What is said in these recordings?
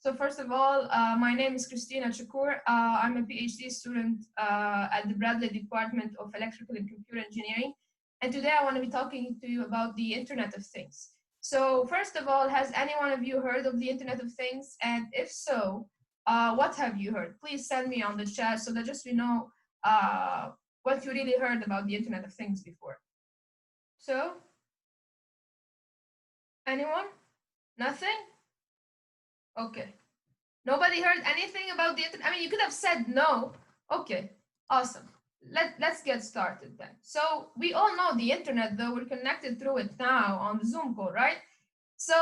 So first of all, my name is Christina Chaccour. I'm a PhD student at the Bradley Department of Electrical and Computer Engineering. And today I want to be talking to you about the Internet of Things. So first of all, has any one of you heard of the Internet of Things? And if so, what have you heard? Please send me on the chat so that just we know what you really heard about the Internet of Things before. So, anyone? Nothing? Okay. Nobody heard anything about the internet? I mean, you could have said no. Okay, awesome. Let's get started then. So we all know the internet, though we're connected through it now on the Zoom call, right? So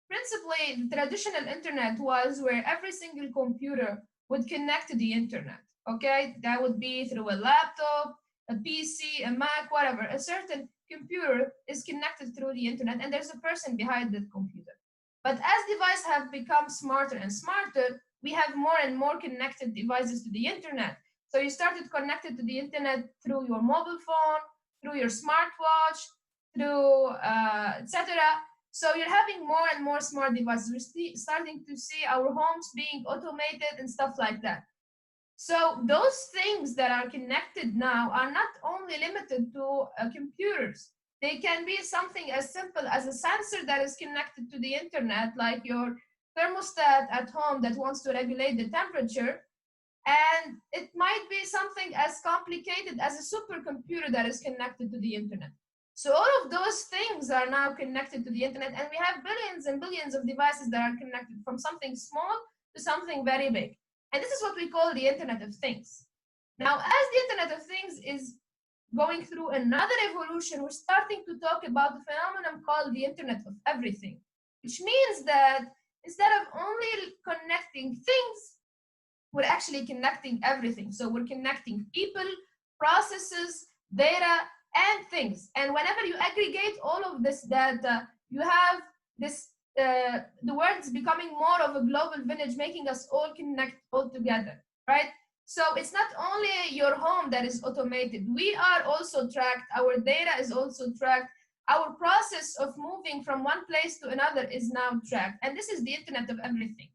principally, the traditional internet was where every single computer would connect to the internet, okay? That would be through a laptop, a PC, a Mac, whatever. A certain computer is connected through the internet and there's a person behind that computer. But as devices have become smarter and smarter, we have more and more connected devices to the internet. So you started connected to the internet through your mobile phone, through your smartwatch, through etc. So you're having more and more smart devices. We're starting to see our homes being automated and stuff like that. So those things that are connected now are not only limited to computers. They can be something as simple as a sensor that is connected to the internet, like your thermostat at home that wants to regulate the temperature. And it might be something as complicated as a supercomputer that is connected to the internet. So all of those things are now connected to the internet, and we have billions and billions of devices that are connected, from something small to something very big. And this is what we call the Internet of Things. Now, as the Internet of Things is going through another evolution, we're starting to talk about the phenomenon called the Internet of Everything, which means that instead of only connecting things, we're actually connecting everything. So we're connecting people, processes, data, and things. And whenever you aggregate all of this data, you have this the world is becoming more of a global village, making us all connect all together, right? So it's not only your home that is automated. We are also tracked. Our data is also tracked. Our process of moving from one place to another is now tracked. And this is the Internet of Everything.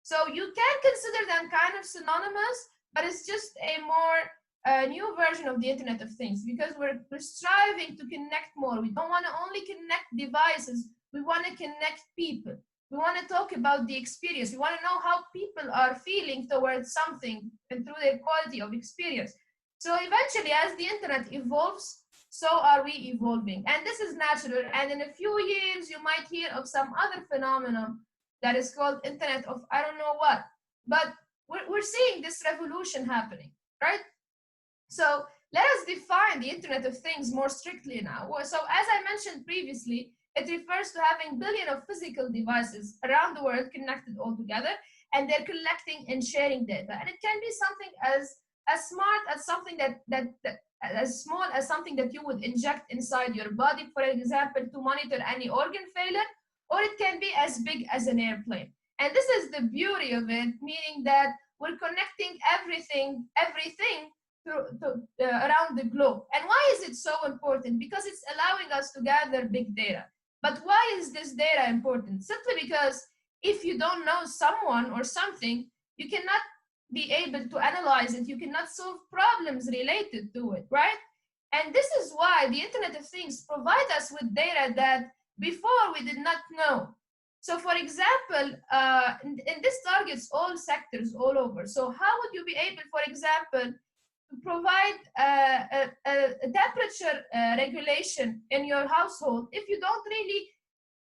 So you can consider them kind of synonymous, but it's just a more new version of the Internet of Things, because we're striving to connect more. We don't want to only connect devices. We want to connect people. We want to talk about the experience. We want to know how people are feeling towards something and through their quality of experience. So eventually, as the internet evolves, so are we evolving. And this is natural. And in a few years, you might hear of some other phenomenon that is called Internet of I don't know what. But we're seeing this revolution happening, right? So let us define the Internet of Things more strictly now. So as I mentioned previously, it refers to having billions of physical devices around the world connected all together, and they're collecting and sharing data. And it can be something as smart as something that as small as something that you would inject inside your body, for example, to monitor any organ failure, or it can be as big as an airplane. And this is the beauty of it, meaning that we're connecting everything around the globe. And why is it so important? Because it's allowing us to gather big data. But why is this data important? Simply because if you don't know someone or something, you cannot be able to analyze it. You cannot solve problems related to it, right? And this is why the Internet of Things provide us with data that before we did not know. So for example, and this targets all sectors all over. So how would you be able, for example, to provide a temperature regulation in your household if you don't really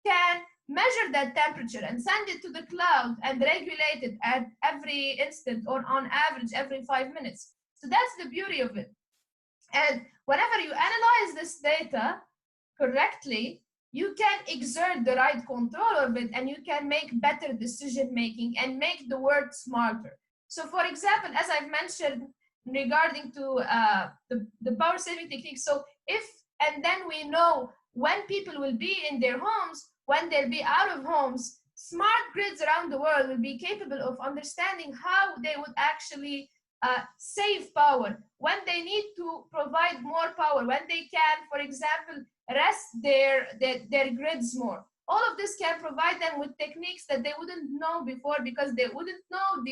can measure that temperature and send it to the cloud and regulate it at every instant, or on average every 5 minutes? So that's the beauty of it. And whenever you analyze this data correctly, you can exert the right control of it, and you can make better decision making and make the world smarter. So for example, as I've mentioned regarding to the power saving techniques, so and then we know when people will be in their homes, when they'll be out of homes, smart grids around the world will be capable of understanding how they would actually save power, when they need to provide more power, when they can, for example, rest their grids more, all of this can provide them with techniques that they wouldn't know before, because they wouldn't know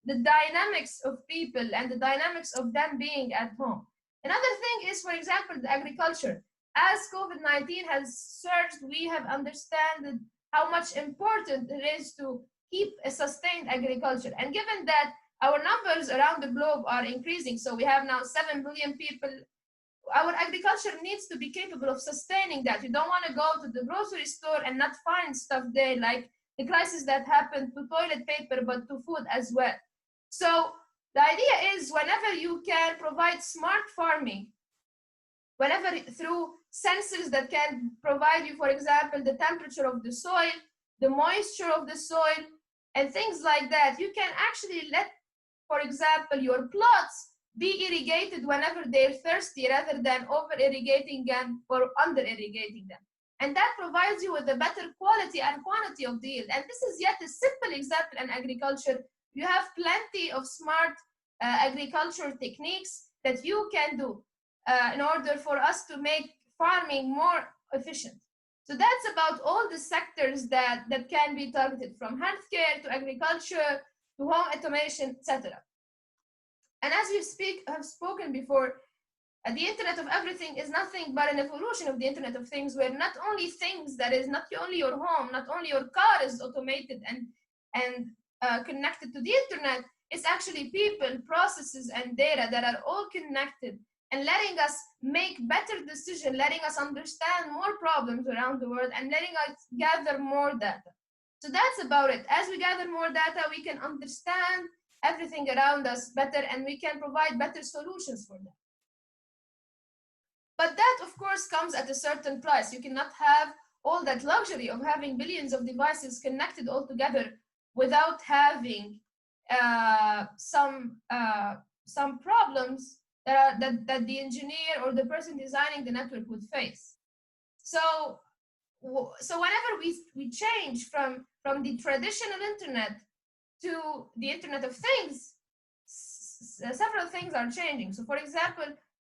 the dynamics of people and the dynamics of them being at home. Another thing is, for example, the agriculture. As COVID-19 has surged, we have understood how much important it is to keep a sustained agriculture. And given that our numbers around the globe are increasing, so we have now 7 billion people, our agriculture needs to be capable of sustaining that. You don't want to go to the grocery store and not find stuff there, like the crisis that happened to toilet paper, but to food as well. So the idea is, whenever you can provide smart farming, whenever through sensors that can provide you, for example, the temperature of the soil, the moisture of the soil, and things like that, you can actually let, for example, your plots be irrigated whenever they're thirsty, rather than over irrigating them or under irrigating them. And that provides you with a better quality and quantity of the yield. And this is yet a simple example in agriculture. You have plenty of smart agricultural techniques that you can do in order for us to make farming more efficient. So that's about all the sectors that can be targeted, from healthcare to agriculture to home automation, etc. And as we have spoken before, the Internet of Everything is nothing but an evolution of the Internet of Things, where not only things, that is not only your home, not only your car is automated and connected to the Internet, it's actually people, processes, and data that are all connected and letting us make better decisions, letting us understand more problems around the world, and letting us gather more data. So that's about it. As we gather more data, we can understand everything around us better, and we can provide better solutions for them. But that, of course, comes at a certain price. You cannot have all that luxury of having billions of devices connected all together without having some problems that the engineer or the person designing the network would face. So whenever we change from the traditional internet to the Internet of Things, several things are changing. So for example,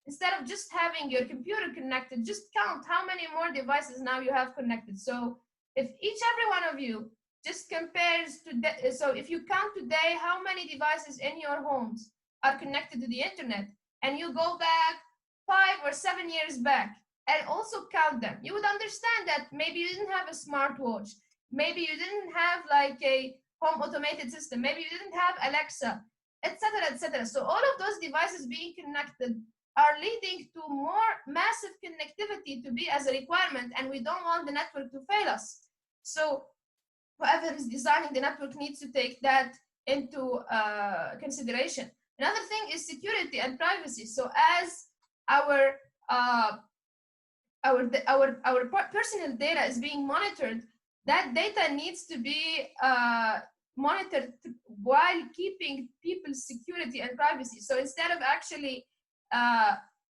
instead of just having your computer connected, just count how many more devices now you have connected. So if every one of you just compares to, so if you count today how many devices in your homes are connected to the Internet, and you go back 5 or 7 years back and also count them, you would understand that maybe you didn't have a smartwatch, maybe you didn't have like a home automated system, maybe you didn't have Alexa, etc., etc. So all of those devices being connected are leading to more massive connectivity to be as a requirement, and we don't want the network to fail us. So whoever is designing the network needs to take that into consideration. Another thing is security and privacy. So as our personal data is being monitored, that data needs to be monitored while keeping people's security and privacy. So instead of actually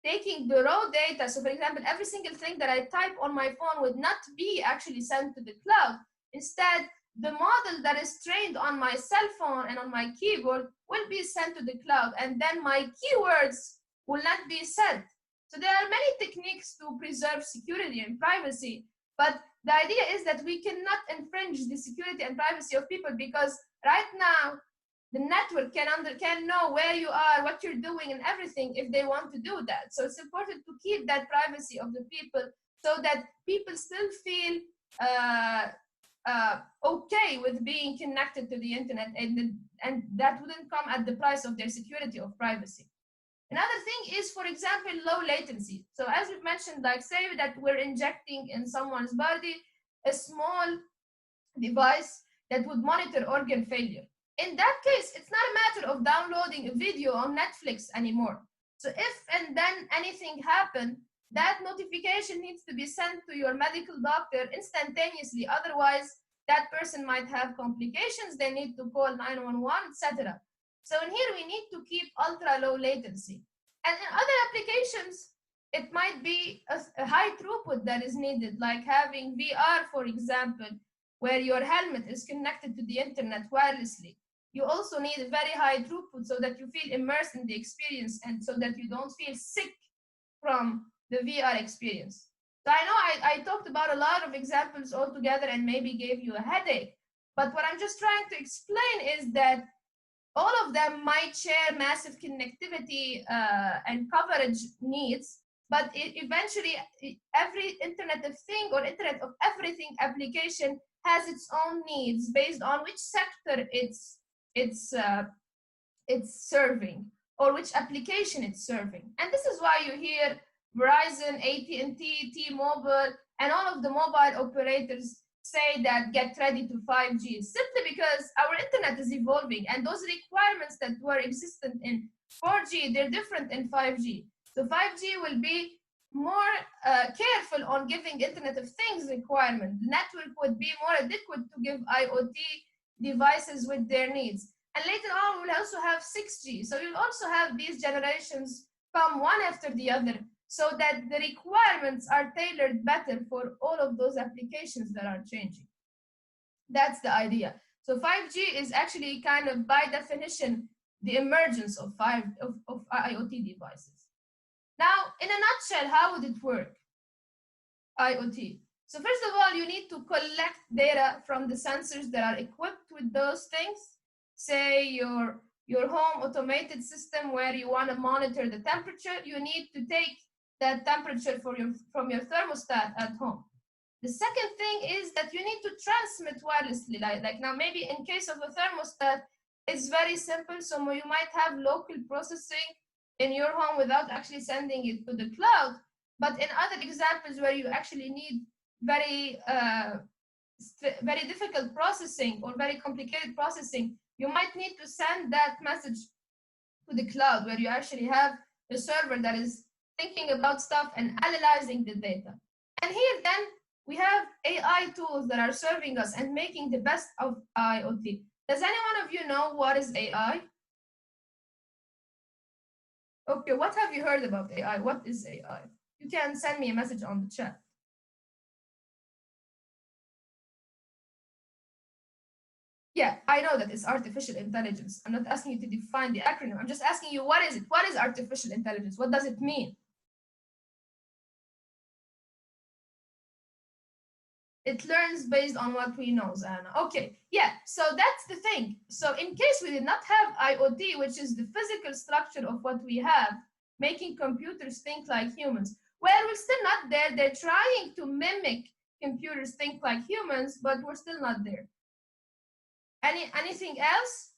taking the raw data, so for example, every single thing that I type on my phone would not be actually sent to the cloud. Instead, the model that is trained on my cell phone and on my keyboard will be sent to the cloud, and then my keywords will not be sent. So there are many techniques to preserve security and privacy, but the idea is that we cannot infringe the security and privacy of people, because right now the network can know where you are, what you're doing, and everything if they want to do that. So it's important to keep that privacy of the people so that people still feel okay with being connected to the internet, and that wouldn't come at the price of their security or privacy. Another thing is, for example, low latency. So as we've mentioned, like say that we're injecting in someone's body a small device that would monitor organ failure. In that case, it's not a matter of downloading a video on Netflix anymore. So if and then anything happened, that notification needs to be sent to your medical doctor instantaneously. Otherwise, that person might have complications. They need to call 911, etc. So in here, we need to keep ultra low latency. And in other applications, it might be a high throughput that is needed, like having VR, for example, where your helmet is connected to the internet wirelessly. You also need a very high throughput so that you feel immersed in the experience and so that you don't feel sick from the VR experience. So I know I talked about a lot of examples altogether and maybe gave you a headache, but what I'm just trying to explain is that all of them might share massive connectivity and coverage needs, but eventually every Internet of Thing or Internet of Everything application has its own needs based on which sector it's serving or which application it's serving. And this is why you hear Verizon, AT&T, T-Mobile, and all of the mobile operators say that get ready to 5G, simply because our internet is evolving and those requirements that were existent in 4G, they're different in 5G. So 5G will be more careful on giving Internet of Things requirement. The network would be more adequate to give IoT devices with their needs. And later on, we'll also have 6G. So you'll also have these generations come one after the other, so that the requirements are tailored better for all of those applications that are changing. That's the idea. So 5G is actually kind of by definition the emergence of IoT devices. Now, in a nutshell, how would it work? IoT. So first of all, you need to collect data from the sensors that are equipped with those things. Say your home automated system where you want to monitor the temperature, you need to take that temperature from your thermostat at home. The second thing is that you need to transmit wirelessly. Like now, maybe in case of a thermostat, it's very simple. So you might have local processing in your home without actually sending it to the cloud. But in other examples where you actually need very difficult processing or very complicated processing, you might need to send that message to the cloud, where you actually have a server that is thinking about stuff and analyzing the data. And here then we have AI tools that are serving us and making the best of IoT. Does any one of you know what is AI? Okay, what have you heard about AI? What is AI? You can send me a message on the chat. Yeah, I know that it's artificial intelligence. I'm not asking you to define the acronym. I'm just asking you, what is it? What is artificial intelligence? What does it mean? It learns based on what we know, Zana. Okay, yeah, so that's the thing. So in case we did not have IoT, which is the physical structure of what we have, making computers think like humans, well, we're still not there. They're trying to mimic computers think like humans, but we're still not there. Anything else?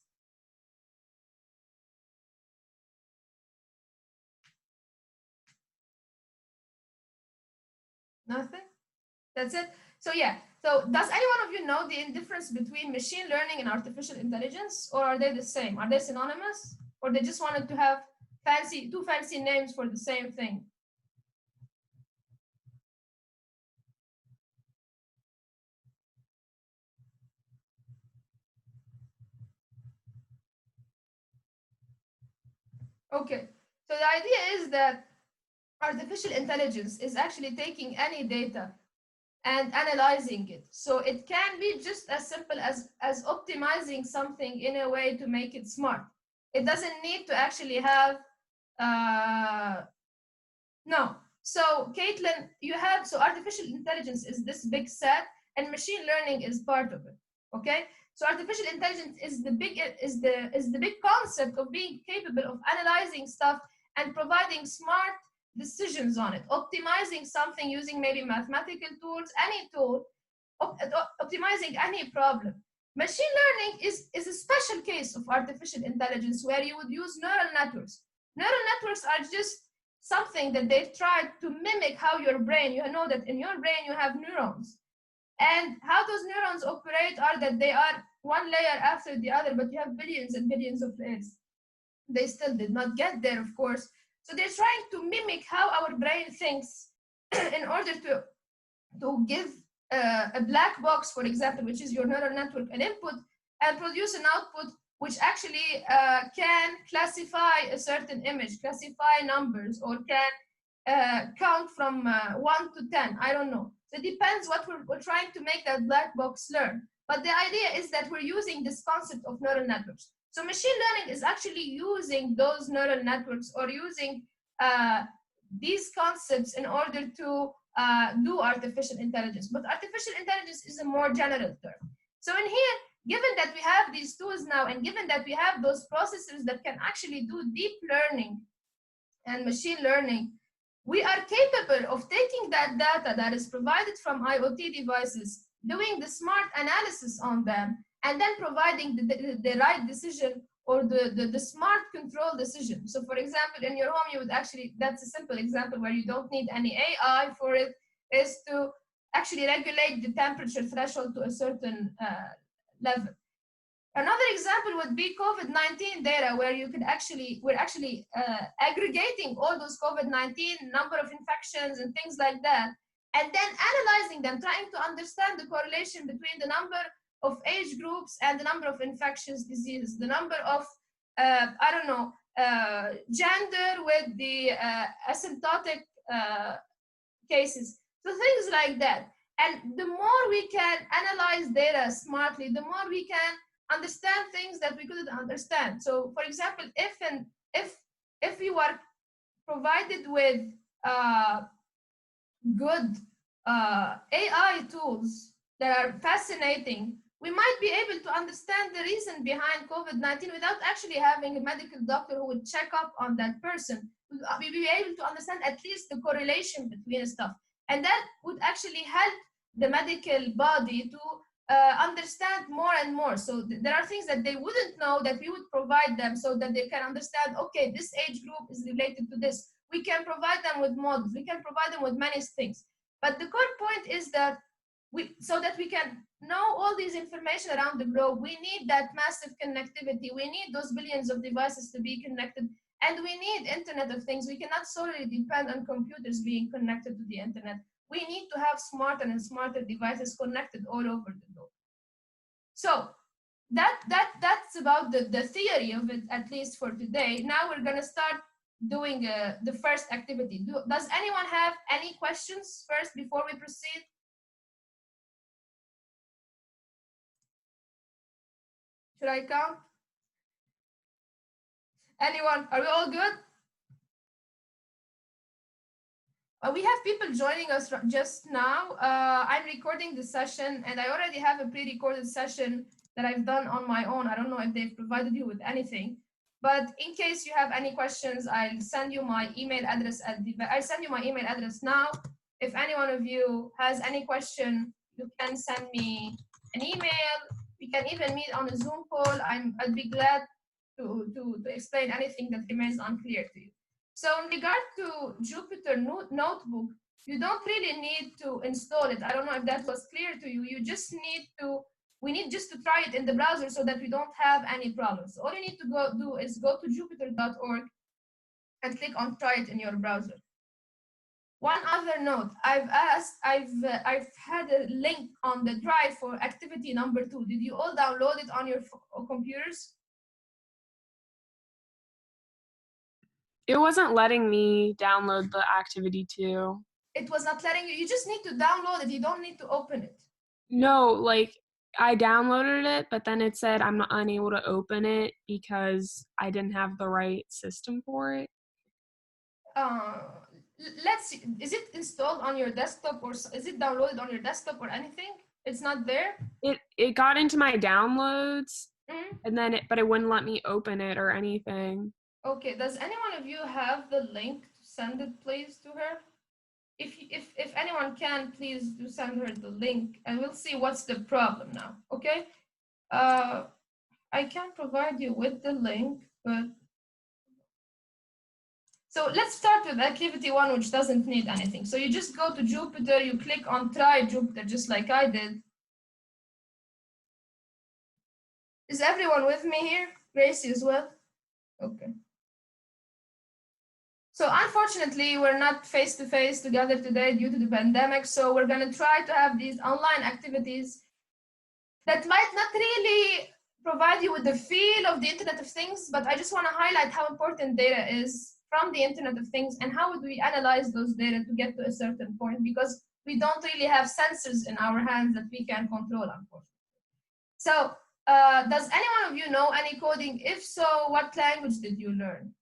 Nothing? That's it? So yeah, so does any one of you know the difference between machine learning and artificial intelligence, or are they the same? Are they synonymous, or they just wanted to have two fancy names for the same thing? Okay, so the idea is that artificial intelligence is actually taking any data and analyzing it. So it can be just as simple as optimizing something in a way to make it smart. It doesn't need to actually have, no. So Caitlin, so artificial intelligence is this big set and machine learning is part of it, okay? So artificial intelligence is the big concept of being capable of analyzing stuff and providing smart decisions on it, optimizing something using maybe mathematical tools, any tool, optimizing any problem. Machine learning is a special case of artificial intelligence where you would use neural networks. Neural networks are just something that they've tried to mimic how your brain, you know that in your brain you have neurons. And how those neurons operate are that they are one layer after the other, but you have billions and billions of layers. They still did not get there, of course. So they're trying to mimic how our brain thinks in order to give a black box, for example, which is your neural network, an input, and produce an output which actually can classify a certain image, classify numbers, or can count from 1 to 10. I don't know. So it depends what we're trying to make that black box learn. But the idea is that we're using this concept of neural networks. So machine learning is actually using those neural networks or using these concepts in order to do artificial intelligence. But artificial intelligence is a more general term. So in here, given that we have these tools now, and given that we have those processors that can actually do deep learning and machine learning, we are capable of taking that data that is provided from IoT devices, doing the smart analysis on them, and then providing the right decision, or the smart control decision. So for example, in your home, you would actually, that's a simple example where you don't need any AI for it, is to actually regulate the temperature threshold to a certain level. Another example would be COVID-19 data, where you could actually, we're actually aggregating all those COVID-19 number of infections and things like that, and then analyzing them, trying to understand the correlation between the number of age groups and the number of infectious diseases, the number of, I don't know, gender with the asymptotic cases. So things like that. And the more we can analyze data smartly, the more we can understand things that we couldn't understand. So for example, if you are provided with good AI tools that are fascinating, we might be able to understand the reason behind COVID-19 without actually having a medical doctor who would check up on that person. We'll be able to understand at least the correlation between stuff. And that would actually help the medical body to understand more and more. So there are things that they wouldn't know that we would provide them, so that they can understand, okay, this age group is related to this. We can provide them with models. We can provide them with many things. But the core point is that so that we can know all these information around the globe, we need that massive connectivity. We need those billions of devices to be connected, and we need Internet of Things. We cannot solely depend on computers being connected to the internet. We need to have smarter and smarter devices connected all over the globe. So that's about the theory of it, at least for today. Now we're gonna start doing the first activity. Does anyone have any questions first before we proceed? Should I count? Anyone? Are we all good? We have people joining us just now. I'm recording the session, and I already have a pre-recorded session that I've done on my own. I don't know if they've provided you with anything, but in case you have any questions, I'll send you my email address I'll send you my email address now. If any one of you has any question, you can send me an email. We can even meet on a Zoom call. I'd be glad to explain anything that remains unclear to you. So in regard to Jupyter Notebook, you don't really need to install it. I don't know if that was clear to you. You just need to, we need just to try it in the browser so that we don't have any problems. All you need to do is go to jupyter.org and click on try it in your browser. One other note, I've had a link on the drive for activity number 2. Did you all download it on your computers? It wasn't letting me download the activity 2. It was not letting you. You just need to download it. You don't need to open it. No, like I downloaded it, but then it said I'm unable to open it because I didn't have the right system for it. Let's see. Is it installed on your desktop, or is it downloaded on your desktop or anything? It's not there? It got into my downloads, Mm-hmm. and then but it wouldn't let me open it or anything. Okay, does any one of you have the link to send it, please, to her? If anyone can, please do send her the link, and we'll see what's the problem now, okay? I can provide you with the link, but... So let's start with activity 1, which doesn't need anything. So you just go to Jupyter, you click on try Jupyter, just like I did. Is everyone with me here? Gracie as well? Okay. So unfortunately, we're not face-to-face together today due to the pandemic. So we're going to try to have these online activities that might not really provide you with the feel of the Internet of Things, but I just want to highlight how important data is from the Internet of Things, and how would we analyze those data to get to a certain point, because we don't really have sensors in our hands that we can control, unfortunately. So does any one of you know any coding? If so, what language did you learn?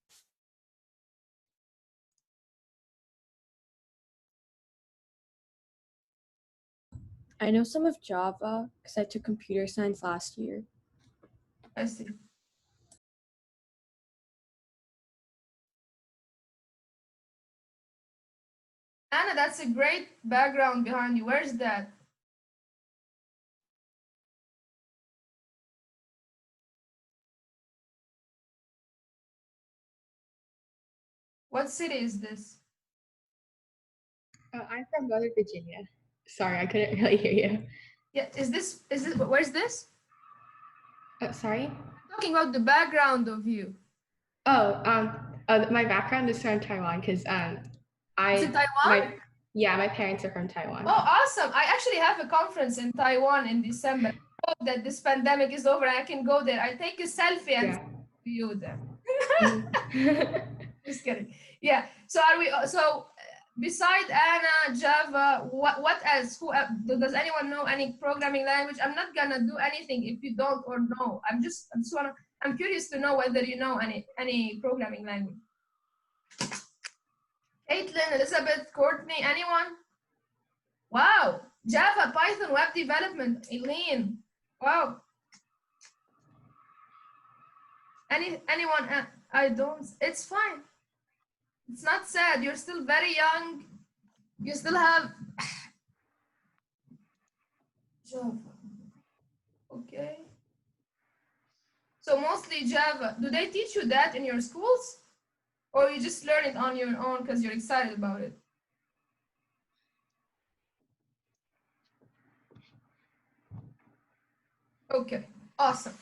I know some of Java because I took computer science last year. I see. Anna, that's a great background behind you. Where's that? What city is this? I'm from Northern Virginia. Sorry, I couldn't really hear you. Yeah, where's this? Sorry? I'm talking about the background of you. My background is from Taiwan because Is it Taiwan? my parents are from Taiwan. Oh, awesome. I actually have a conference in Taiwan in December. I hope that this pandemic is over and I can go there. I'll take a selfie and send it to you there. Just kidding. Yeah. So beside Anna, Java, what else? Does anyone know any programming language? I'm not gonna do anything if you don't or know. I'm curious to know whether you know any programming language. Caitlin, Elizabeth, Courtney, anyone? Wow. Java, Python, web development, Eileen. Wow. Anyone? I don't. It's fine. It's not sad. You're still very young. You still have Java. Okay. So mostly Java. Do they teach you that in your schools? Or you just learn it on your own because you're excited about it? Okay, awesome.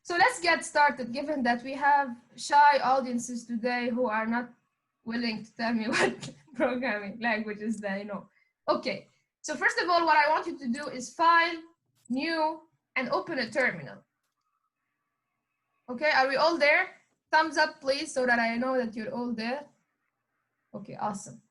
So let's get started, given that we have shy audiences today who are not willing to tell me what programming languages they know. Okay, so first of all, what I want you to do is File, New, and open a terminal. Okay, are we all there? Thumbs up, please, so that I know that you're all there. Okay, awesome.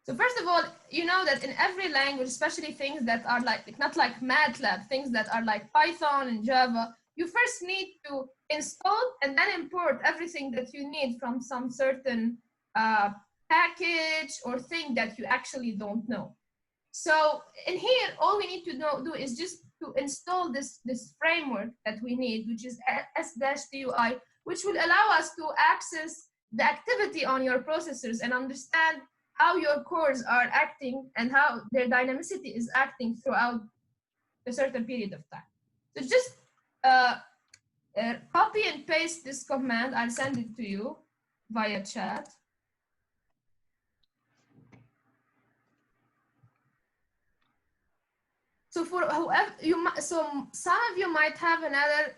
So first of all, you know that in every language, especially things that are like not like MATLAB, things that are like Python and Java, you first need to install and then import everything that you need from some certain package or thing that you actually don't know. So in here, all we need to do is just to install this framework that we need, which is S-TUI, which will allow us to access the activity on your processors and understand how your cores are acting and how their dynamicity is acting throughout a certain period of time. So just copy and paste this command. I'll send it to you via chat. So for whoever so some of you might have another.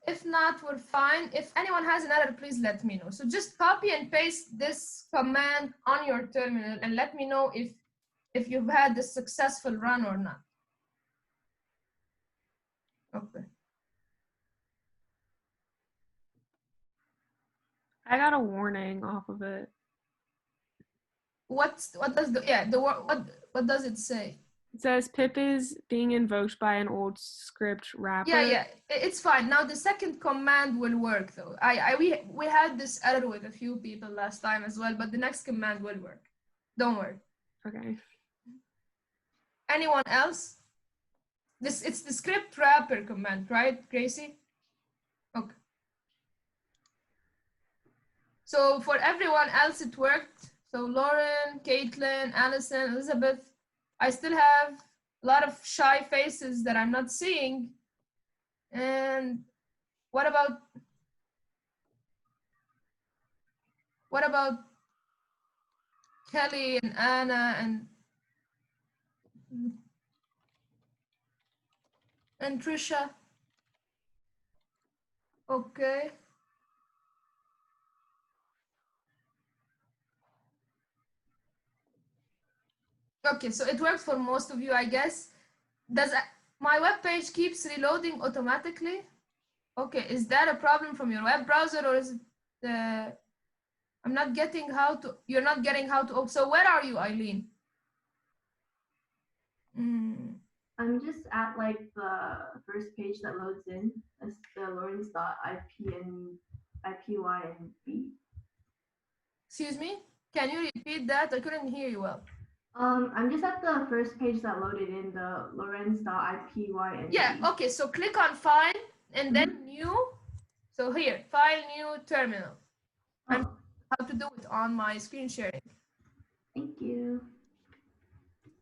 If not, we're fine. If anyone has another, please let me know. So just copy and paste this command on your terminal and let me know if you've had the successful run or not. Okay. I got a warning off of it. What does what does it say? It says pip is being invoked by an old script wrapper. Yeah, it's fine. Now the second command will work though. We had this error with a few people last time as well, but the next command will work. Don't worry. Okay. Anyone else? It's the script wrapper command, right, Gracie? Okay. So for everyone else, it worked. So Lauren, Caitlin, Allison, Elizabeth. I still have a lot of shy faces that I'm not seeing. And what about Kelly and Anna and Trisha? Okay. Okay, so it works for most of you, I guess. Does my web page keeps reloading automatically? Okay, is that a problem from your web browser or is it the I'm not getting how to, you're not getting how to, so where are you, Eileen? I'm just at like the first page that loads in. That's the lawrence.ip and IPY and B. Excuse me? Can you repeat that? I couldn't hear you well. I'm just at the first page that loaded in the Lorenz.ipynt. Yeah, okay, so click on file and then new. So here, file, new, terminal. I'm how to do it on my screen sharing. Thank you.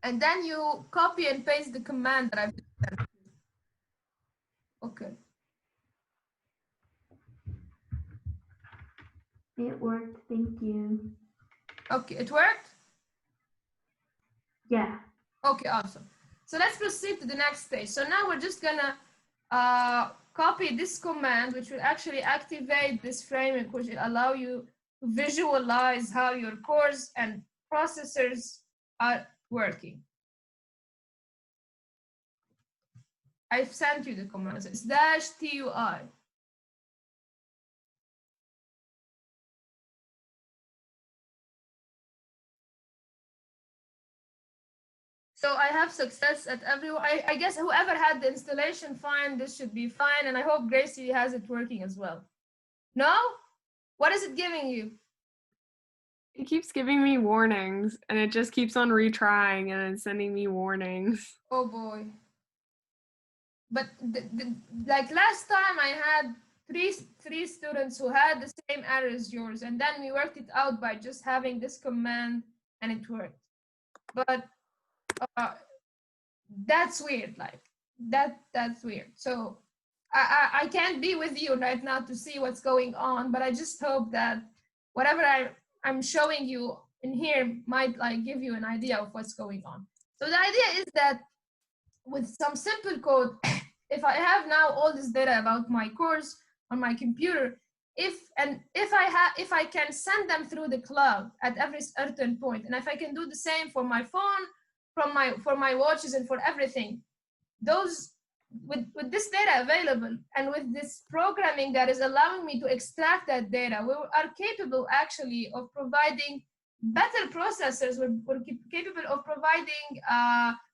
And then you copy and paste the command that I've just sent you. Okay. It worked. Thank you. Okay, it worked? Yeah. Okay, awesome. So let's proceed to the next stage. So now we're just gonna copy this command, which will actually activate this framework, which will allow you to visualize how your cores and processors are working. I've sent you the command. It's -TUI. So I have success at everyone. I guess whoever had the installation fine, this should be fine. And I hope Gracie has it working as well. No? What is it giving you? It keeps giving me warnings, and it just keeps on retrying and it's sending me warnings. Oh boy. But like last time I had three students who had the same error as yours, and then we worked it out by just having this command and it worked. But that's weird, like that's weird. So I can't be with you right now to see what's going on, but I just hope that whatever I'm showing you in here might like give you an idea of what's going on. So the idea is that with some simple code, if I have now all this data about my course on my computer, if I can send them through the cloud at every certain point, and if I can do the same for my phone, for my watches and for everything, those with this data available and with this programming that is allowing me to extract that data, we are capable actually of providing better processors. We're capable of providing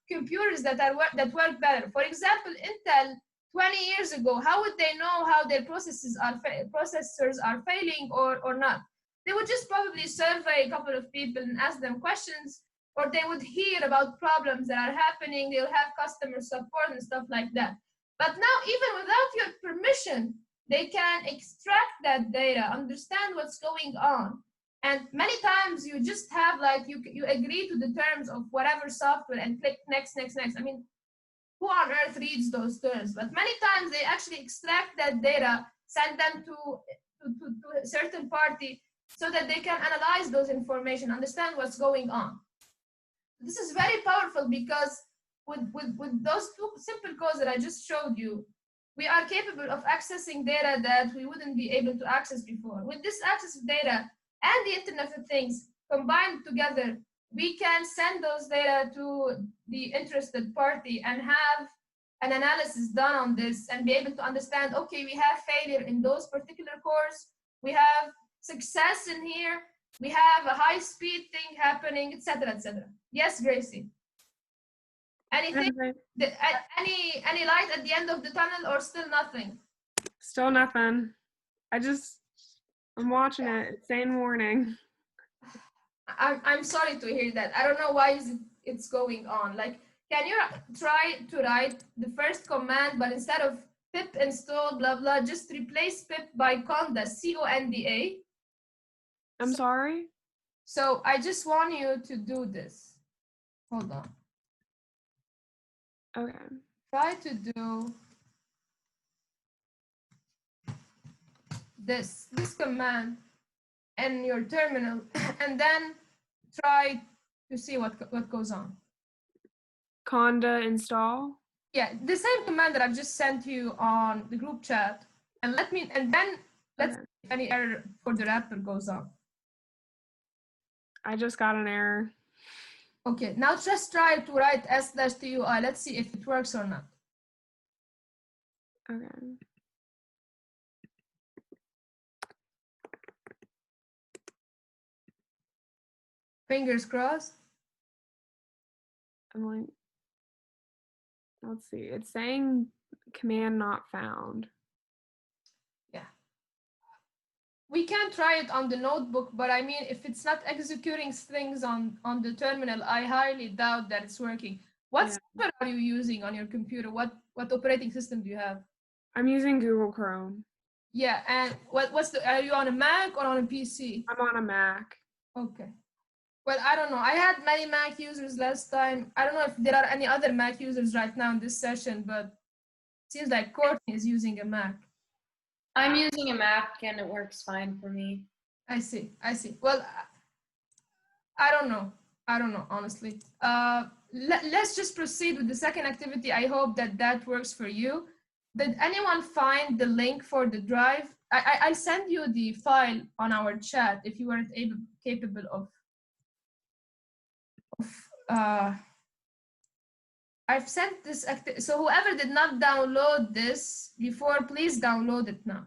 computers that work better. For example, Intel 20 years ago, how would they know how their processors are failing or not? They would just probably survey a couple of people and ask them questions, or they would hear about problems that are happening. They'll have customer support and stuff like that. But now, even without your permission, they can extract that data, understand what's going on. And many times you just have like, you agree to the terms of whatever software and click next, next, next. I mean, who on earth reads those terms? But many times they actually extract that data, send them to a certain party so that they can analyze those information, understand what's going on. This is very powerful because with those two simple codes that I just showed you, we are capable of accessing data that we wouldn't be able to access before. With this access of data and the Internet of Things combined together, we can send those data to the interested party and have an analysis done on this and be able to understand, okay, we have failure in those particular cores, we have success in here, we have a high speed thing happening, etc., etc. Yes, Gracie. Anything? Any light at the end of the tunnel, or still nothing? Still nothing. I'm watching it. It's saying warning. I'm sorry to hear that. I don't know why it's going on. Like, can you try to write the first command, but instead of pip install blah blah, just replace pip by conda, CONDA? I'm sorry? So I just want you to do this. Hold on. Okay. Try to do this command in your terminal, and then try to see what goes on. Conda install? Yeah, the same command that I've just sent you on the group chat, and let's see if any error for the wrapper goes on. I just got an error. Okay, now just try to write s-tui. Let's see if it works or not. Okay. Fingers crossed. I'm like, let's see. It's saying command not found. Yeah. we can try it on the notebook, but I mean, if it's not executing things on the terminal, I highly doubt that it's working. What Yeah. software are you using on your computer? What operating system do you have? I'm using Google Chrome. Yeah, and are you on a Mac or on a PC? I'm on a Mac. Okay. Well, I don't know. I had many Mac users last time. I don't know if there are any other Mac users right now in this session, but it seems like Courtney is using a Mac. I'm using a Mac and it works fine for me. I see. Well, I don't know, honestly. Let's just proceed with the second activity. I hope that works for you. Did anyone find the link for the drive? I'll send you the file on our chat if you weren't capable of I've sent this so whoever did not download this before, please download it now.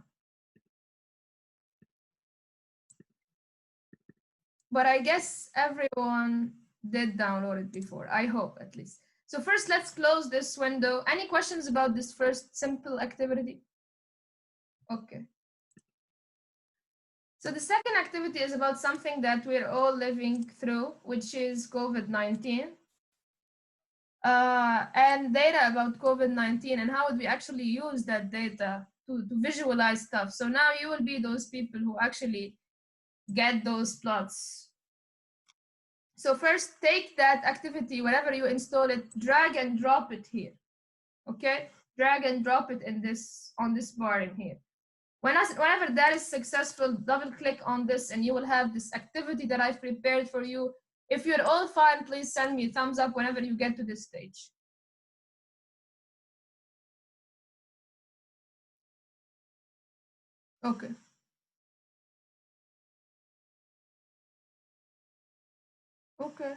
But I guess everyone did download it before, I hope at least. So first, let's close this window. Any questions about this first simple activity? Okay. So the second activity is about something that we're all living through, which is COVID-19. And data about COVID-19 and how would we actually use that data to visualize stuff. So now you will be those people who actually get those plots. So first, take that activity, wherever you install it, drag and drop it here. Okay, drag and drop it in on this bar in here. Whenever that is successful, double click on this and you will have this activity that I've prepared for you. If you're all fine, please send me a thumbs up whenever you get to this stage. Okay. Okay.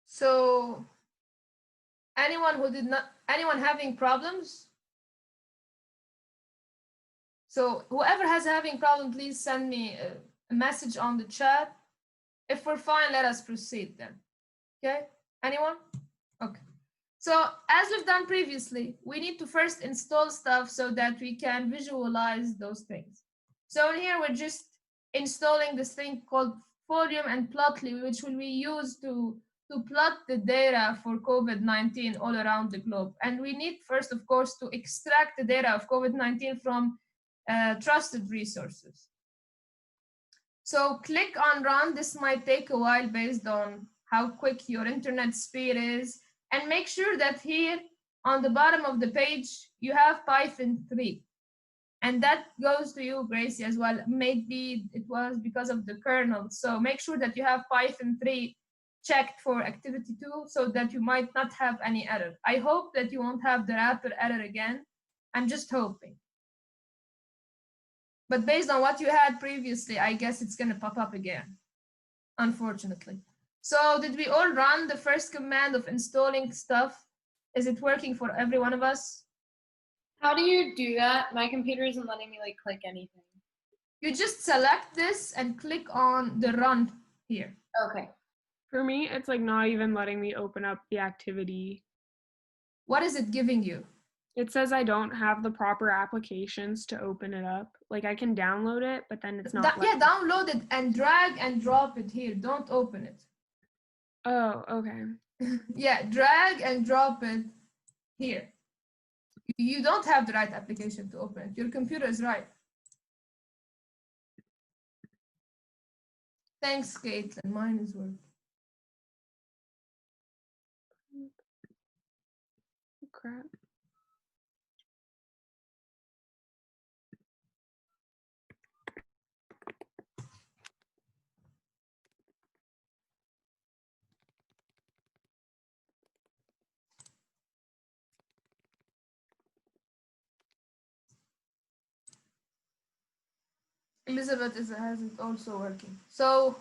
So anyone having problems? So whoever has having problem, please send me a message on the chat. If we're fine, let us proceed then. Okay, anyone? Okay. So as we've done previously, we need to first install stuff so that we can visualize those things. So in here, we're just installing this thing called Folium and Plotly, which will be used to plot the data for COVID-19 all around the globe. And we need first, of course, to extract the data of COVID-19 from trusted resources. So click on run. This might take a while based on how quick your internet speed is. And make sure that here on the bottom of the page, you have Python 3. And that goes to you, Gracie, as well. Maybe it was because of the kernel. So make sure that you have Python 3 checked for activity 2 so that you might not have any error. I hope that you won't have the wrapper error again. I'm just hoping. But based on what you had previously, I guess it's going to pop up again, unfortunately. So did we all run the first command of installing stuff? Is it working for every one of us? How do you do that? My computer isn't letting me like click anything. You just select this and click on the run here. Okay. For me, it's like not even letting me open up the activity. What is it giving you? It says I don't have the proper applications to open it up. Like I can download it, but then it's not. Yeah, download it and drag and drop it here. Don't open it. Oh, okay. Yeah, drag and drop it here. You don't have the right application to open it. Your computer is right. Thanks, Caitlin. Mine is working. Crap. Elizabeth has it also working. So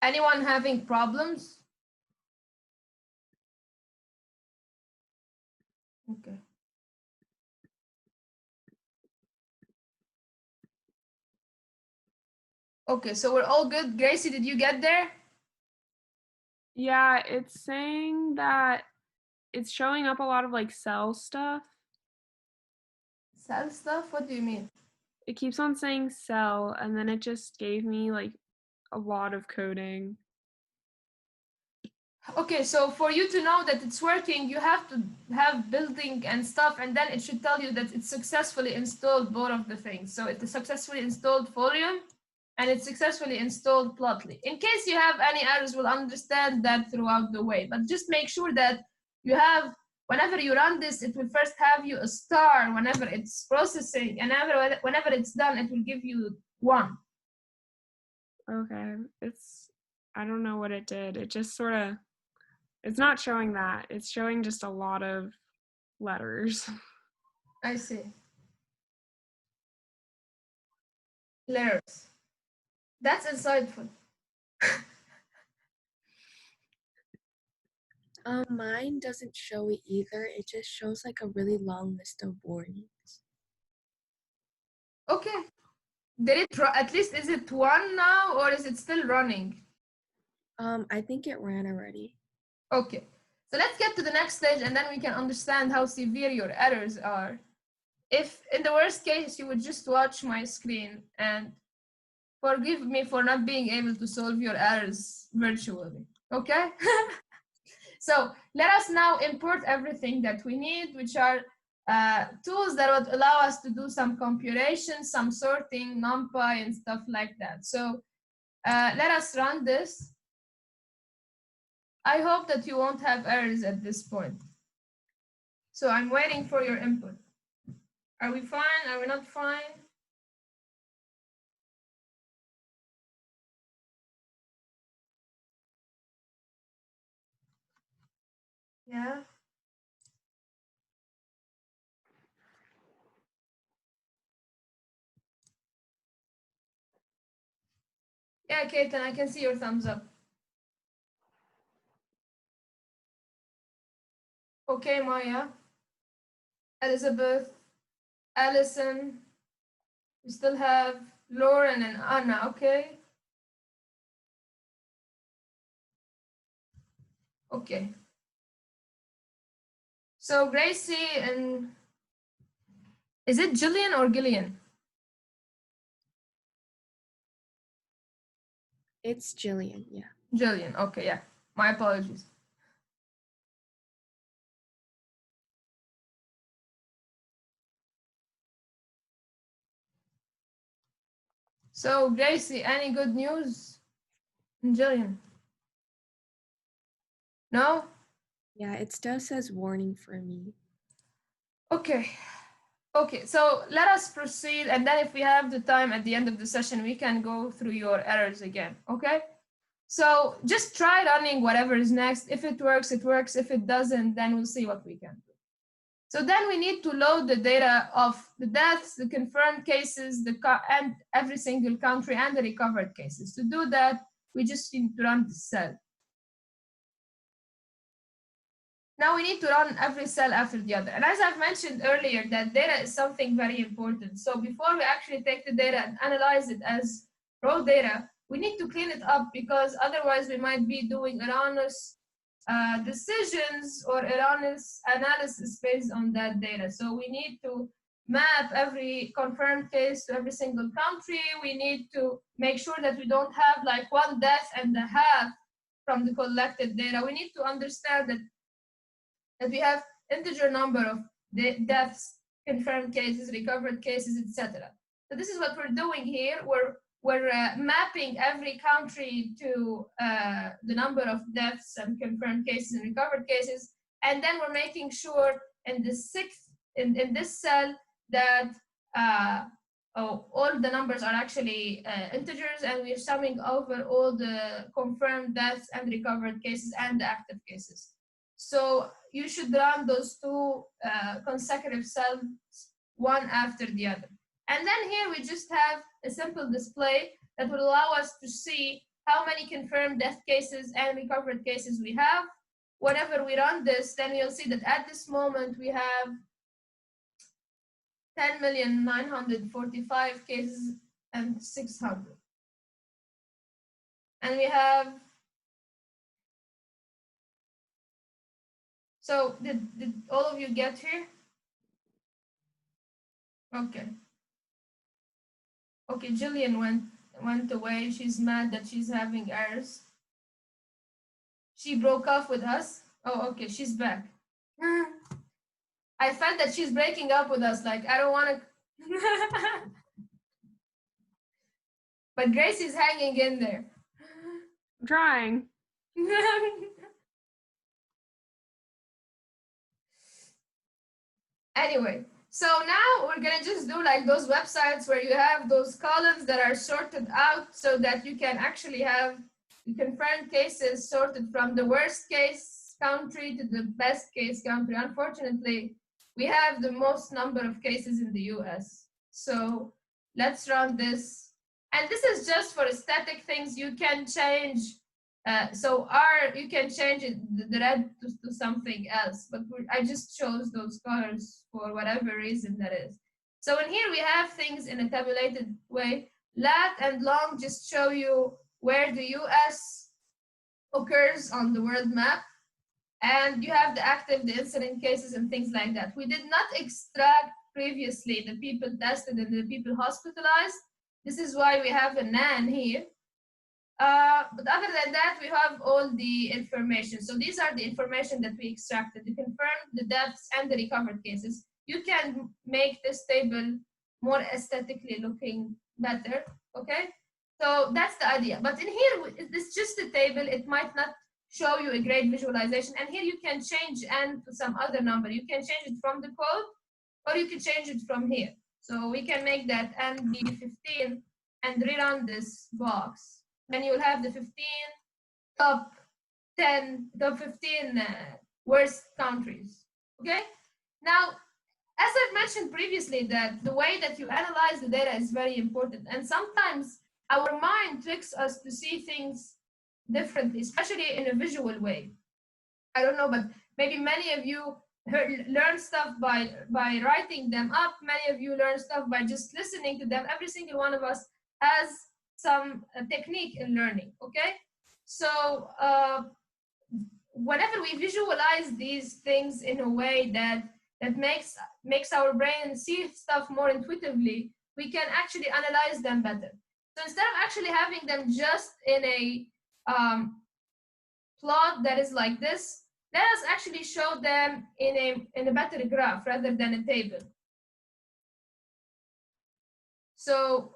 anyone having problems? Okay. Okay, so we're all good. Gracie, did you get there? Yeah, it's saying that it's showing up a lot of like cell stuff. Cell stuff? What do you mean? It keeps on saying cell, and then it just gave me like a lot of coding. Okay, so for you to know that it's working, you have to have building and stuff, and then it should tell you that it's successfully installed both of the things. So it's successfully installed Folium, and it's successfully installed Plotly. In case you have any errors, we'll understand that throughout the way. But just make sure that you have, whenever you run this, it will first have you a star whenever it's processing, and whenever it's done, it will give you 1. Okay, I don't know what it did. It just sort of, it's not showing that. It's showing just a lot of letters. I see. Letters. That's insightful. Mine doesn't show it either. It just shows like a really long list of warnings. Okay. Did it at least, is it 1 now, or is it still running? I think it ran already. Okay. So let's get to the next stage, and then we can understand how severe your errors are. If in the worst case, you would just watch my screen and forgive me for not being able to solve your errors virtually. Okay? So let us now import everything that we need, which are tools that would allow us to do some computation, some sorting, NumPy, and stuff like that. So let us run this. I hope that you won't have errors at this point. So I'm waiting for your input. Are we fine? Are we not fine? Yeah. Yeah, Ketan, I can see your thumbs up. Okay, Maya. Elizabeth, Allison. We still have Lauren and Anna, okay? Okay. So Gracie and, is it Jillian or Gillian? It's Jillian, yeah. Jillian, okay, yeah. My apologies. So Gracie, any good news? Jillian? No? Yeah, it still says warning for me. Okay. Okay, so let us proceed, and then if we have the time at the end of the session, we can go through your errors again, okay? So just try running whatever is next. If it works, it works. If it doesn't, then we'll see what we can do. So then we need to load the data of the deaths, the confirmed cases, and every single country, and the recovered cases. To do that, we just need to run the cell. Now we need to run every cell after the other. And as I've mentioned earlier, that data is something very important. So before we actually take the data and analyze it as raw data, we need to clean it up, because otherwise we might be doing erroneous decisions or erroneous analysis based on that data. So we need to map every confirmed case to every single country. We need to make sure that we don't have like 1 death and a half from the collected data. We need to understand that we have integer number of deaths, confirmed cases, recovered cases, etc. So this is what we're doing here. We're mapping every country to the number of deaths and confirmed cases and recovered cases, and then we're making sure in the in this cell that all the numbers are actually integers, and we're summing over all the confirmed deaths and recovered cases and the active cases. So you should run those 2 consecutive cells, one after the other. And then here we just have a simple display that will allow us to see how many confirmed death cases and recovered cases we have. whenever we run this, then you'll see that at this moment we have 10,945 cases and 600. And we have, so did all of you get here? Okay. Okay, Jillian went away. She's mad that she's having errors. She broke off with us. Oh, okay, she's back. I felt that she's breaking up with us. Like, I don't want to. But Gracie's hanging in there. I'm trying. Anyway, so now we're gonna just do like those websites where you have those columns that are sorted out so that you can actually have confirmed cases sorted from the worst case country to the best case country. Unfortunately, we have the most number of cases in the US. So let's run this. And this is just for static things. You can change. You can change it, the red to something else, but I just chose those colors for whatever reason that is. So in here we have things in a tabulated way. Lat and long just show you where the US occurs on the world map. And you have the active, the incident cases and things like that. We did not extract previously the people tested and the people hospitalized. This is why we have a NaN here. But other than that, we have all the information. So these are the information that we extracted, the confirmed, the deaths, and the recovered cases. You can make this table more aesthetically looking better, okay? So that's the idea. But in here, it's just a table. It might not show you a great visualization. And here you can change n to some other number. You can change it from the code, or you can change it from here. So we can make that n be 15 and rerun this box. Then you'll have the 15 top 15 worst countries, okay? Now, as I've mentioned previously, that the way that you analyze the data is very important. And sometimes our mind tricks us to see things differently, especially in a visual way. I don't know, but maybe many of you learn stuff by writing them up. Many of you learn stuff by just listening to them. Every single one of us has some technique in learning, okay? So whenever we visualize these things in a way that makes our brain see stuff more intuitively, we can actually analyze them better. So instead of actually having them just in a plot that is like this, let us actually show them in a better graph rather than a table. So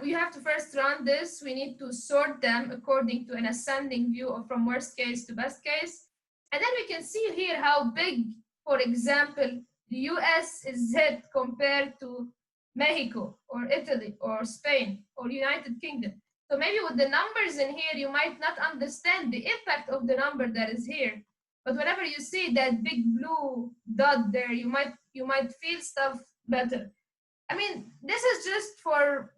you have to first run this. We need to sort them according to an ascending view of from worst case to best case. And then we can see here how big, for example, the US is hit compared to Mexico or Italy or Spain or United Kingdom. So maybe with the numbers in here, you might not understand the impact of the number that is here. But whenever you see that big blue dot there, you might feel stuff better. I mean, this is just for,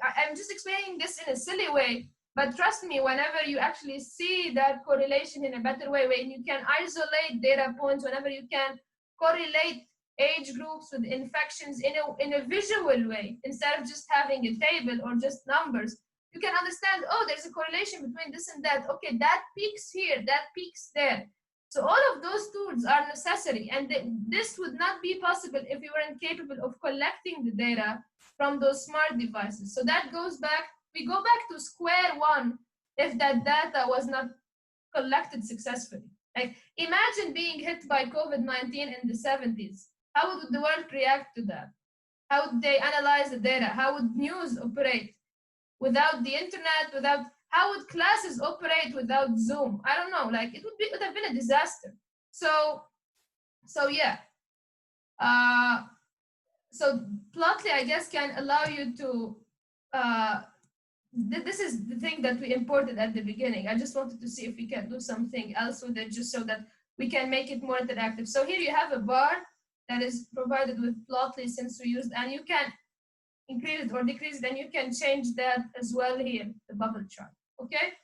I'm just explaining this in a silly way, but trust me, whenever you actually see that correlation in a better way, when you can isolate data points, whenever you can correlate age groups with infections in a visual way, instead of just having a table or just numbers, you can understand, oh, there's a correlation between this and that. Okay, that peaks here, that peaks there. So all of those tools are necessary, and this would not be possible if we weren't capable of collecting the data from those smart devices. So that goes back, we go back to square one if that data was not collected successfully. Like, imagine being hit by COVID-19 in the 70s. How would the world react to that? How would they analyze the data? How would news operate without the internet, how would classes operate without Zoom? I don't know, like it would have been a disaster. So yeah. So Plotly, I guess, can allow you to, this is the thing that we imported at the beginning. I just wanted to see if we can do something else with it, just so that we can make it more interactive. So here you have a bar that is provided with Plotly since we used, and you can increase it or decrease it, and you can change that as well here, the bubble chart, okay?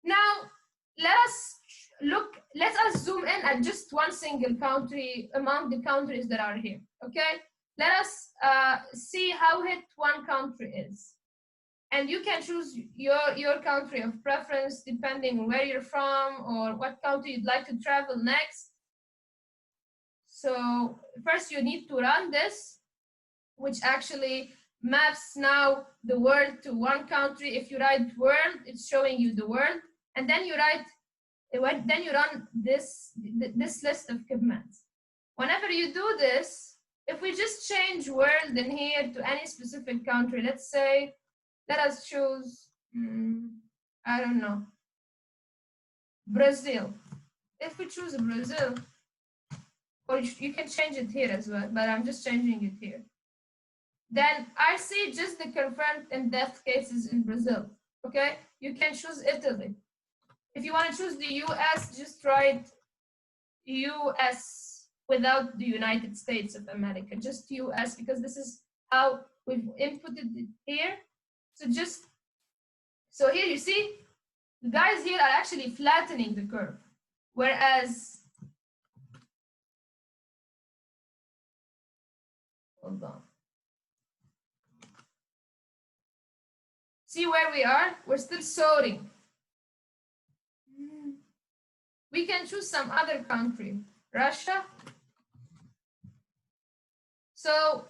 Now, let us look, let us zoom in at just one single country among the countries that are here, okay? Let us see how hit one country is. And you can choose your country of preference depending on where you're from or what country you'd like to travel next. So first you need to run this, which actually maps now the world to one country. If you write world, it's showing you the world. And then you run this list of commands. Whenever you do this, if we just change world in here to any specific country, let's say, let us choose, I don't know, Brazil. If we choose Brazil, or you can change it here as well, but I'm just changing it here. Then I see just the confirmed and death cases in Brazil, okay? You can choose Italy. If you want to choose the US, just write US without the United States of America, just US, because this is how we've inputted it here. So here you see, the guys here are actually flattening the curve, whereas, hold on. See where we are? We're still soaring. We can choose some other country, Russia. So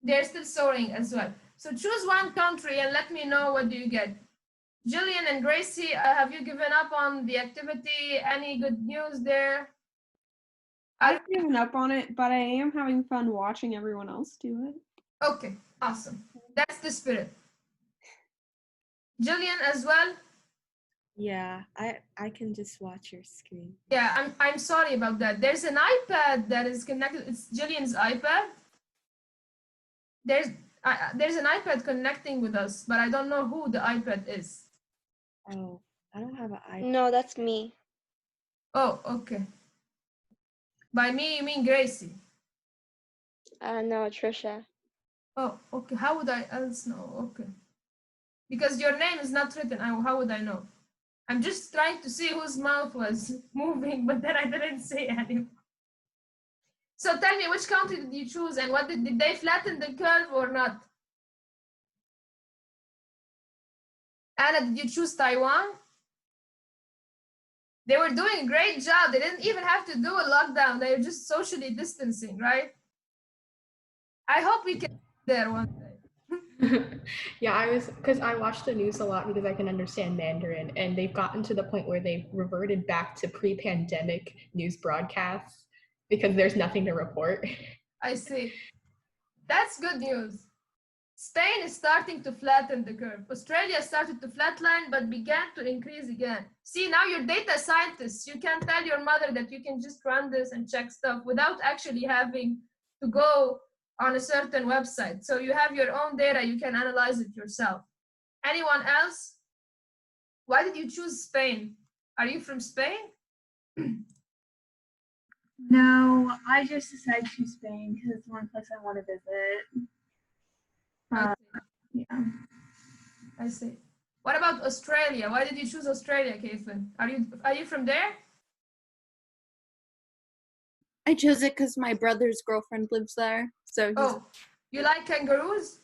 they're still soaring as well. So choose one country and let me know what do you get. Jillian and Gracie, have you given up on the activity? Any good news there? I've given up on it, but I am having fun watching everyone else do it. Okay, awesome. That's the spirit. Jillian as well? Yeah, I can just watch your screen. Yeah, I'm sorry about that. There's an iPad that is connected. It's Jillian's iPad. There's an iPad connecting with us, but I don't know who the iPad is. Oh, I don't have an iPad. No, that's me. Oh, okay. By me, you mean Gracie? No, Trisha. Oh, okay. How would I else know? Okay. Because your name is not written. How would I know? I'm just trying to see whose mouth was moving, but then I didn't say anything. So tell me, which country did you choose and what did they flatten the curve or not? Anna, did you choose Taiwan? They were doing a great job. They didn't even have to do a lockdown. They were just socially distancing, right? I hope we can be there one day. Yeah, because I watch the news a lot because I can understand Mandarin, and they've gotten to the point where they've reverted back to pre-pandemic news broadcasts because there's nothing to report. I see. That's good news. Spain is starting to flatten the curve. Australia started to flatline but began to increase again. See, now you're data scientists. You can tell your mother that you can just run this and check stuff without actually having to go on a certain website. So you have your own data, you can analyze it yourself. Anyone else? Why did you choose Spain? Are you from Spain? No, I just decided to choose Spain because it's one place I want to visit. Yeah. I see. What about Australia? Why did you choose Australia, Caitlin? Are you from there? I chose it because my brother's girlfriend lives there. So he's... Oh, you like kangaroos?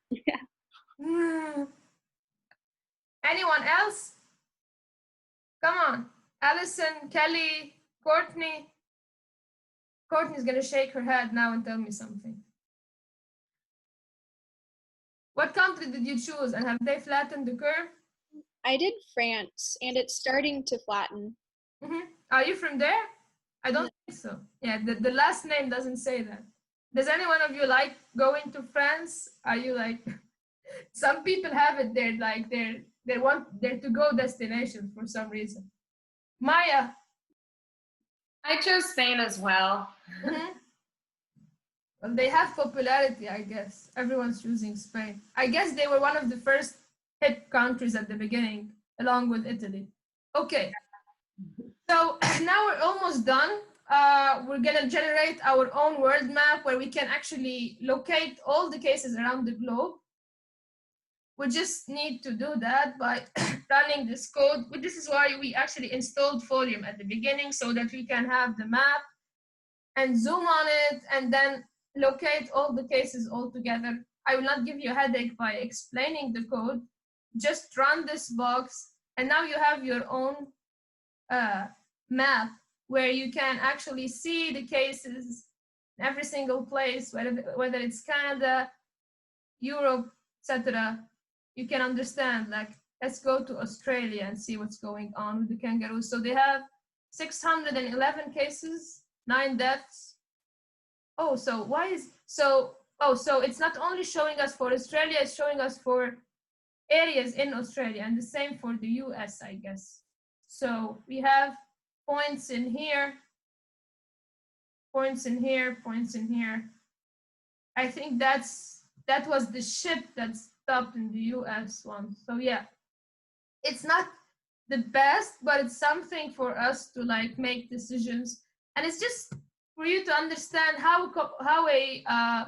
Yeah. Anyone else? Come on. Allison, Kelly, Courtney. Courtney's gonna shake her head now and tell me something. What country did you choose and have they flattened the curve? I did France, and it's starting to flatten. Are you from there? I don't think so. Yeah, the last name doesn't say that. Does any one of you like going to France? Are you like, some people have it there, like they're to-go destination for some reason. Maya. I chose Spain as well. Well, they have popularity, I guess. Everyone's choosing Spain. I guess they were one of the first hit countries at the beginning, along with Italy. Okay, so now we're almost done. We're gonna generate our own world map where we can actually locate all the cases around the globe. We just need to do that by running this code. This is why we actually installed Folium at the beginning, so that we can have the map and zoom on it and then locate all the cases all together. I will not give you a headache by explaining the code. Just run this box, and now you have your own map where you can actually see the cases in every single place, whether it's Canada, Europe, etc. You can understand, like, let's go to Australia and see what's going on with the kangaroos. So they have 611 cases, 9 deaths. Oh, so why is, so it's not only showing us for Australia, it's showing us for areas in Australia, and the same for the US, I guess. So we have points in here, points in here, points in here. I think that was the ship that stopped in the US one. So yeah, it's not the best, but it's something for us to like make decisions. And it's just for you to understand how a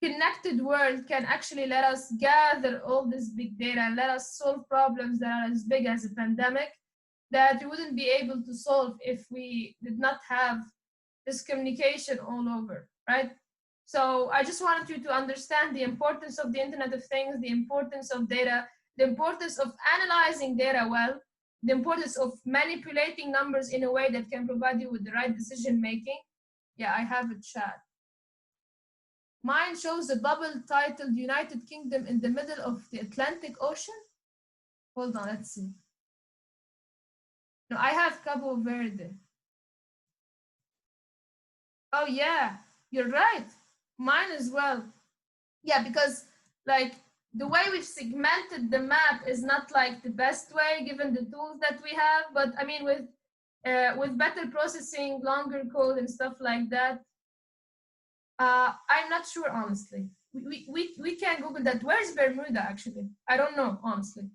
connected world can actually let us gather all this big data and let us solve problems that are as big as a pandemic that we wouldn't be able to solve if we did not have this communication all over, right? So I just wanted you to understand the importance of the Internet of Things, the importance of data, the importance of analyzing data well, the importance of manipulating numbers in a way that can provide you with the right decision making. Yeah, I have a chat. Mine shows a bubble titled United Kingdom in the middle of the Atlantic Ocean. Hold on, let's see. No, I have Cabo Verde. Oh yeah, you're right. Mine as well. Yeah, because like the way we've segmented the map is not like the best way given the tools that we have. But I mean, with better processing, longer code and stuff like that, I'm not sure, honestly. We can Google that. Where's Bermuda, actually? I don't know, honestly.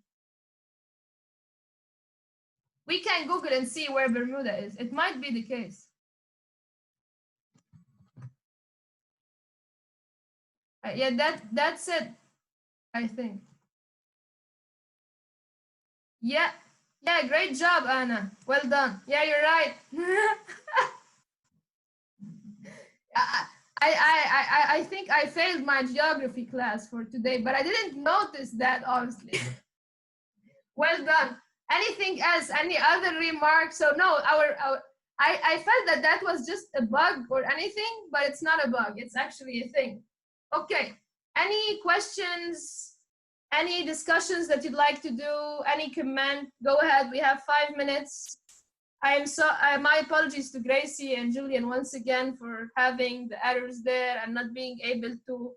We can Google and see where Bermuda is. It might be the case. Yeah, that's it, I think. Yeah, great job, Anna. Well done. Yeah, you're right. I think I failed my geography class for today, but I didn't notice that, honestly. Well done. Anything else? Any other remarks? So no, I felt that was just a bug or anything, but it's not a bug. It's actually a thing. Okay. Any questions? Any discussions that you'd like to do? Any comment? Go ahead. We have 5 minutes. My apologies to Gracie and Julian once again for having the errors there and not being able to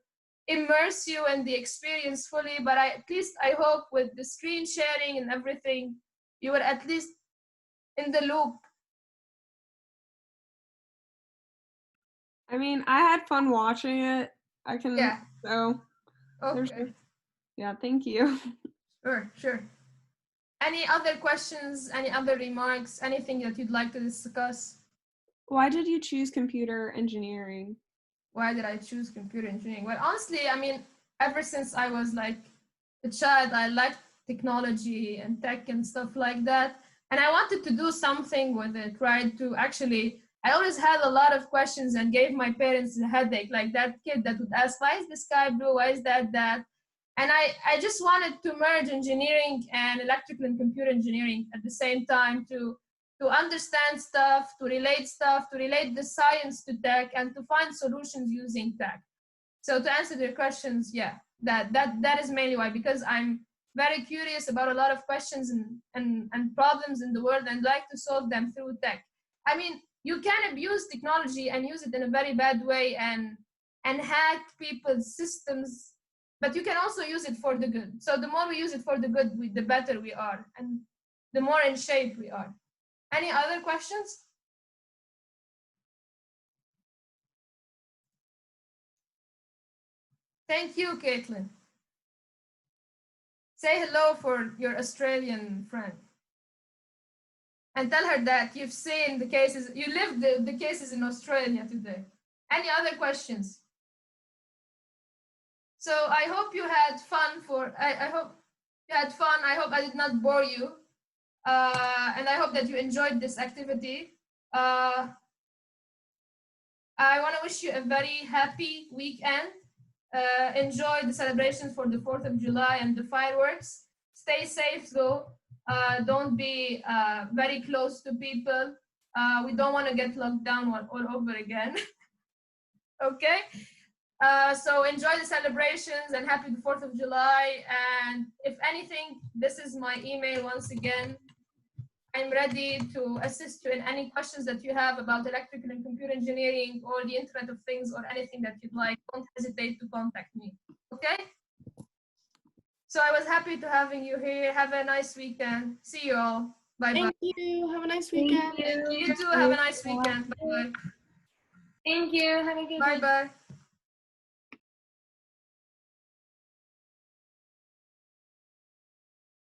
immerse you in the experience fully, but at least I hope with the screen sharing and everything, you were at least in the loop. I mean, I had fun watching it. I can, yeah. So, okay. Yeah, thank you. Sure. Any other questions, any other remarks, anything that you'd like to discuss? Why did you choose computer engineering? Why did I choose computer engineering? Well, honestly, I mean, ever since I was like a child, I liked technology and tech and stuff like that. And I wanted to do something with it, right? To actually, I always had a lot of questions and gave my parents a headache, like that kid that would ask, why is the sky blue? Why is that? And I just wanted to merge engineering and electrical and computer engineering at the same time to understand stuff, to relate the science to tech, and to find solutions using tech. So to answer your questions, yeah, that is mainly why, because I'm very curious about a lot of questions and problems in the world and like to solve them through tech. I mean, you can abuse technology and use it in a very bad way and hack people's systems, but you can also use it for the good. So the more we use it for the good, the better we are and the more in shape we are. Any other questions? Thank you, Caitlin. Say hello for your Australian friend. And tell her that you've seen the cases, you lived the cases in Australia today. Any other questions? So I hope you had fun I hope you had fun. I hope I did not bore you. And I hope that you enjoyed this activity. I want to wish you a very happy weekend. Enjoy the celebrations for the 4th of July and the fireworks. Stay safe though. Don't be very close to people. We don't want to get locked down all over again. Okay? So enjoy the celebrations and happy the 4th of July. And if anything, this is my email once again. I'm ready to assist you in any questions that you have about electrical and computer engineering or the Internet of Things or anything that you'd like. Don't hesitate to contact me. Okay? So I was happy to having you here. Have a nice weekend. See you all. Bye-bye. Thank you. Have a nice weekend. You too. Have a nice weekend. Bye-bye. Thank you. Have a good one. Bye-bye.